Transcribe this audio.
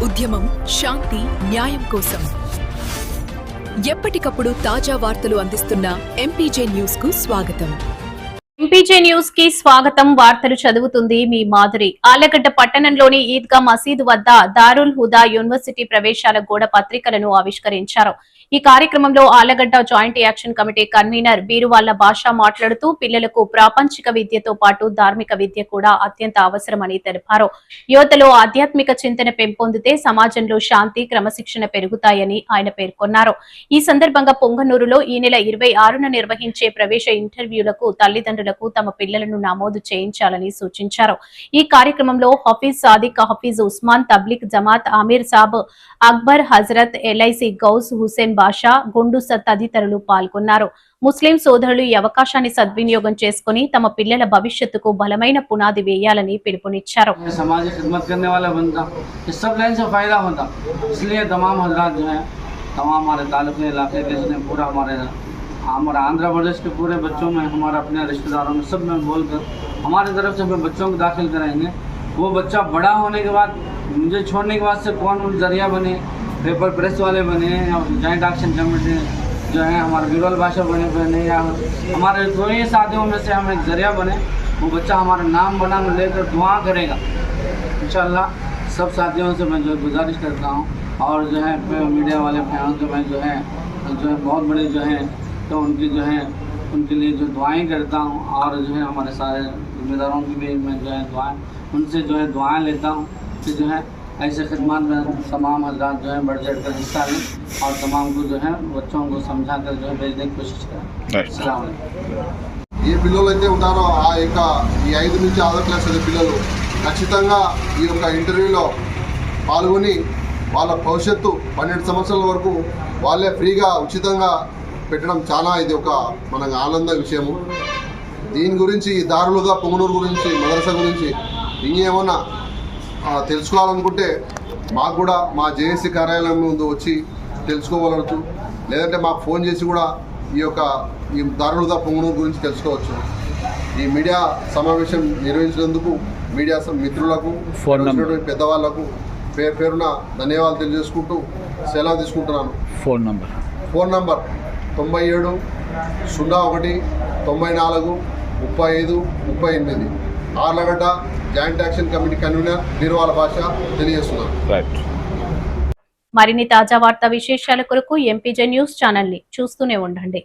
ఉద్యమం శాంతి న్యాయం కోసం ఎప్పటికప్పుడు తాజా వార్తలు అందిస్తున్న ఎంపీజే న్యూస్ కు స్వాగతం. ఎంపీజే న్యూస్ కి స్వాగతం. వార్తలు చదువుతుంది మీ మాధురి. ఆళ్లగడ్డ పట్టణంలోని ఈద్గా మసీదు వద్ద దారుల్ హుదా యూనివర్సిటీ ప్రవేశాల గోడ పత్రికలను ఆవిష్కరించారు. ఈ కార్యక్రమంలో Allagadda joint action committee convener Biruvalla Basha మాట్లాడుతూ పిల్లలకు ప్రాపంచిక విద్యతో పాటు ధార్మిక విద్య కూడా అత్యంత అవసరమని తెలిపారు. యువతలో ఆధ్యాత్మిక చింతన పెంపొందితే సమాజంలో శాంతి క్రమశిక్షణ పెరుగుతాయని ఆయన పేర్కొన్నారు. ఈ సందర్భంగా పొంగనూరులో ఈ నెల 26న నిర్వహించే ప్రవేశ ఇంటర్వ్యూలకు తల్లిదండ్రులకు తమ పిల్లలను నమోదు చేయించాలని సూచించారు. ఈ కార్యక్రమంలో హఫీజ్ సాదిక్, హఫీజ్ ఉస్మాన్, తబ్లిక్ జమాత్ అమీర్ సాబ్, అక్బర్ హజరత్, ఎల్ఐసి గౌస్ హుసేన్ బాషా, గుండు తదితరులు పాల్గొన్నారు. ముస్లిం సోదరులు ఈ అవకాశాన్ని సద్వినియోగం చేసుకుని తమ పిల్లల భవిష్యత్తుకు బలమైన పునాది వేయాలని పిలుపునిచ్చారు. हमारे आंध्र प्रदेश के पूरे बच्चों में, हमारे अपने रिश्तेदारों में, सब में बोलकर हमारी तरफ से अपने बच्चों को दाखिल कराएंगे। वो बच्चा बड़ा होने के बाद, मुझे छोड़ने के बाद से कौन जरिया बने, पेपर प्रेस वाले बने, जॉइंट एक्शन कमेटी जो है हमारे बीरबल भाषा बने या हमारे दो ही साथियों में से हम एक जरिया बने, वो बच्चा हमारा नाम बना लेकर दुआ करेगा इंशाल्लाह। सब साथियों से मैं जो गुजारिश करता हूँ और जो है मीडिया वाले भाइयों से मैं जो है बहुत बड़े जो है तो उनकी जो है उनके लिए जो दुआएं करता हूँ और जो है हमारे सारे जिम्मेदारों की भी मैं जो है दुआएं उनसे जो है दुआएं लेता हूँ कि जो है ऐसे खिदमत में तमाम हजरात जो है बढ़ चढ़ कर हिस्सा लें और तमाम को जो है बच्चों को समझा कर जो है भेजने की कोशिश करें। अस्सलाम वालेकुम। ఏ పిల్లలు అయితే ఉంటారో ఆ యొక్క ఈ 5 నుంచి 6 క్లాస్ చదివే పిల్లలు ఖచ్చితంగా ఈ యొక్క ఇంటర్వ్యూలో పాల్గొని వాళ్ళ భవిష్యత్తు 12 సంవత్సరాల వరకు వాళ్ళే ఫ్రీగా ఉచితంగా పెట్టడం చాలా ఇది ఒక మనకు ఆనంద విషయము. దీని గురించి దారులుగా పొంగనూరు గురించి మదరసా గురించి ఇంకేమన్నా తెలుసుకోవాలనుకుంటే మాకు కూడా మా జేఏసీ కార్యాలయం ముందు వచ్చి తెలుసుకోవాలవచ్చు, లేదంటే మాకు ఫోన్ చేసి కూడా ఈ దారులుగా పొంగనూరు గురించి తెలుసుకోవచ్చు. ఈ మీడియా సమావేశం నిర్వహించినందుకు మీడియా మిత్రులకు, పెద్దవాళ్లకు పేరున ధన్యవాదాలు తెలియజేసుకుంటూ సెలవు తీసుకుంటున్నాను. Phone number 97 01 94 35 38. Allagadda joint action committee convener Biruvala Basha తెలియజేస్తున్నారు. మరిన్ని తాజా వార్తా విశేషాల కొరకు ఎంపీజే న్యూస్ ఛానల్ ని చూస్తూనే ఉండండి.